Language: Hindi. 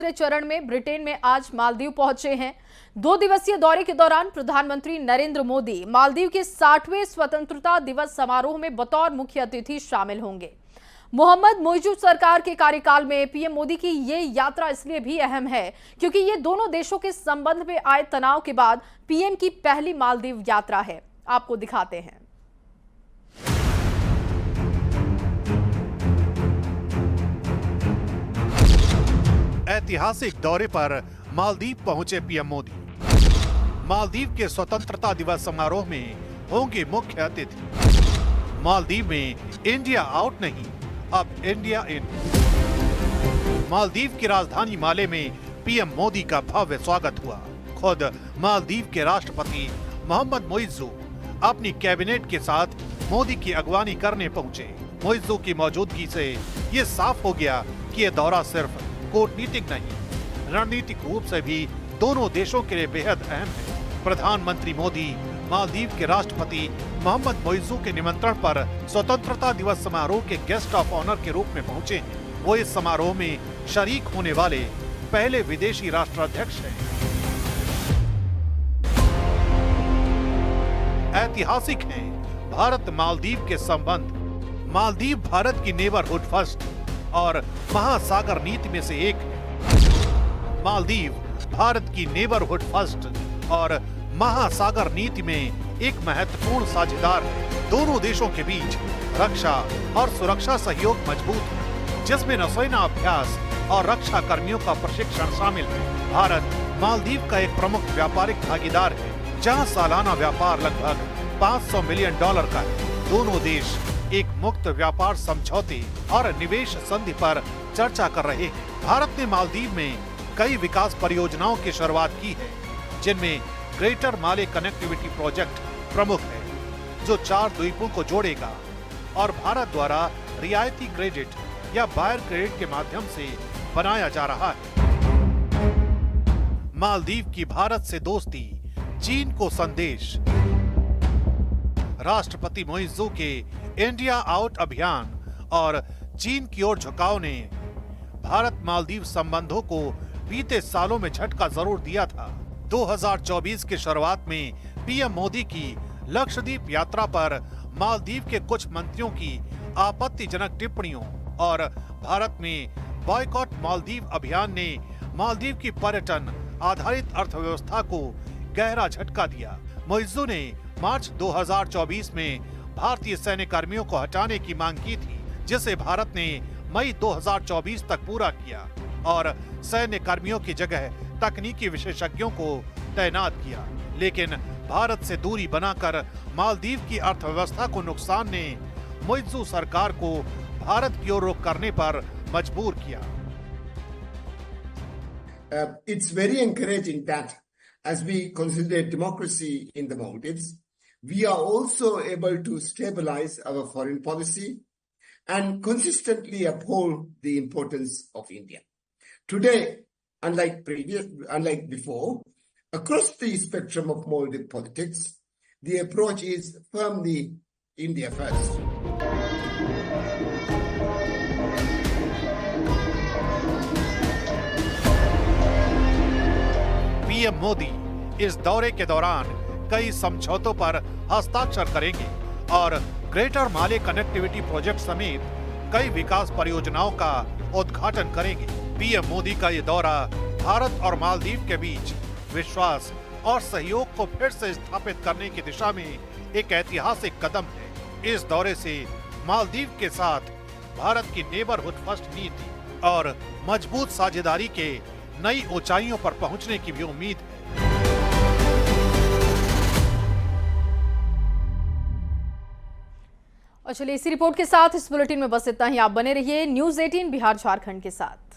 दूसरे चरण में ब्रिटेन में आज मालदीव पहुंचे हैं। 2 दिवसीय दौरे के दौरान प्रधानमंत्री नरेंद्र मोदी मालदीव के 60वें स्वतंत्रता दिवस समारोह में बतौर मुख्य अतिथि शामिल होंगे। मोहम्मद मोइजू सरकार के कार्यकाल में पीएम मोदी की ये यात्रा इसलिए भी अहम है क्योंकि ये दोनों देशों के संबंध में आए तनाव के बाद पीएम की पहली मालदीव यात्रा है। आपको दिखाते हैं। ऐतिहासिक दौरे पर मालदीव पहुंचे पीएम मोदी। मालदीव के स्वतंत्रता दिवस समारोह में होंगे मुख्य अतिथि। मालदीव में इंडिया आउट नहीं, अब इंडिया इन। मालदीव की राजधानी माले में पीएम मोदी का भव्य स्वागत हुआ। खुद मालदीव के राष्ट्रपति मोहम्मद मोइजू अपनी कैबिनेट के साथ मोदी की अगवानी करने पहुंचे। मोइजू की मौजूदगी से ये साफ हो गया कि यह दौरा सिर्फ कूटनीतिक नहीं, रणनीतिक रूप से भी दोनों देशों के लिए बेहद अहम है। प्रधानमंत्री मोदी मालदीव के राष्ट्रपति मोहम्मद मोइजू के निमंत्रण पर स्वतंत्रता दिवस समारोह के गेस्ट ऑफ ऑनर के रूप में पहुंचे हैं। वो इस समारोह में शरीक होने वाले पहले विदेशी राष्ट्राध्यक्ष हैं। ऐतिहासिक हैं भारत मालदीव के संबंध। मालदीव भारत की नेबरहुड फर्स्ट और महासागर नीति में से एक है। मालदीव भारत की नेबरहुड फर्स्ट और महासागर नीति में एक महत्वपूर्ण साझेदार है। दोनों देशों के बीच रक्षा और सुरक्षा सहयोग मजबूत है, जिसमें नौसेना अभ्यास और रक्षा कर्मियों का प्रशिक्षण शामिल है। भारत मालदीव का एक प्रमुख व्यापारिक भागीदार है, जहां सालाना व्यापार लगभग $500 मिलियन का है। दोनों देश एक मुक्त व्यापार समझौते और निवेश संधि पर चर्चा कर रहे हैं। भारत ने मालदीव में कई विकास परियोजनाओं की शुरुआत की है, जिनमें ग्रेटर माले कनेक्टिविटी प्रोजेक्ट प्रमुख है, जो 4 द्वीपों को जोड़ेगा और भारत द्वारा रियायती क्रेडिट या बायर क्रेडिट के माध्यम से बनाया जा रहा है। मालदीव की भारत से दोस्ती, चीन को संदेश। राष्ट्रपति मोइजू के इंडिया आउट अभियान और चीन की ओर झुकाव ने भारत मालदीव संबंधों को बीते सालों में झटका जरूर दिया था। 2024 की शुरुआत में पीएम मोदी की लक्षद्वीप यात्रा पर मालदीव के कुछ मंत्रियों की आपत्तिजनक टिप्पणियों और भारत में बॉयकॉट मालदीव अभियान ने मालदीव की पर्यटन आधारित अर्थव्यवस्था को गहरा झटका दिया। मोइजू ने मार्च 2024 में भारतीय सैन्य कर्मियों को हटाने की मांग की थी, जिसे भारत ने मई 2024 तक पूरा किया और सैन्य कर्मियों की जगह तकनीकी विशेषज्ञों को तैनात किया। लेकिन भारत से दूरी बनाकर मालदीव की अर्थव्यवस्था को नुकसान ने मोइजू सरकार को भारत की ओर रुख करने पर मजबूर किया। It's very encouraging that as we consolidate democracy in the Maldives, we are also able to stabilize our foreign policy and consistently uphold the importance of India. Today, unlike before, across the spectrum of Maldive politics, the approach is firmly India first. PM Modi इस दौरे के दौरान कई समझौतों पर हस्ताक्षर करेंगे और ग्रेटर माले कनेक्टिविटी प्रोजेक्ट समेत कई विकास परियोजनाओं का उद्घाटन करेंगे। पीएम मोदी का ये दौरा भारत और मालदीव के बीच विश्वास और सहयोग को फिर से स्थापित करने की दिशा में एक ऐतिहासिक कदम है। इस दौरे से मालदीव के साथ भारत की नेबरहुड फर्स्ट नीति और मजबूत साझेदारी के नई ऊंचाइयों पर पहुंचने की भी उम्मीद है। और चलिए इसी रिपोर्ट के साथ इस बुलेटिन में बस इतना ही। आप बने रहिए न्यूज़ 18 बिहार झारखंड के साथ।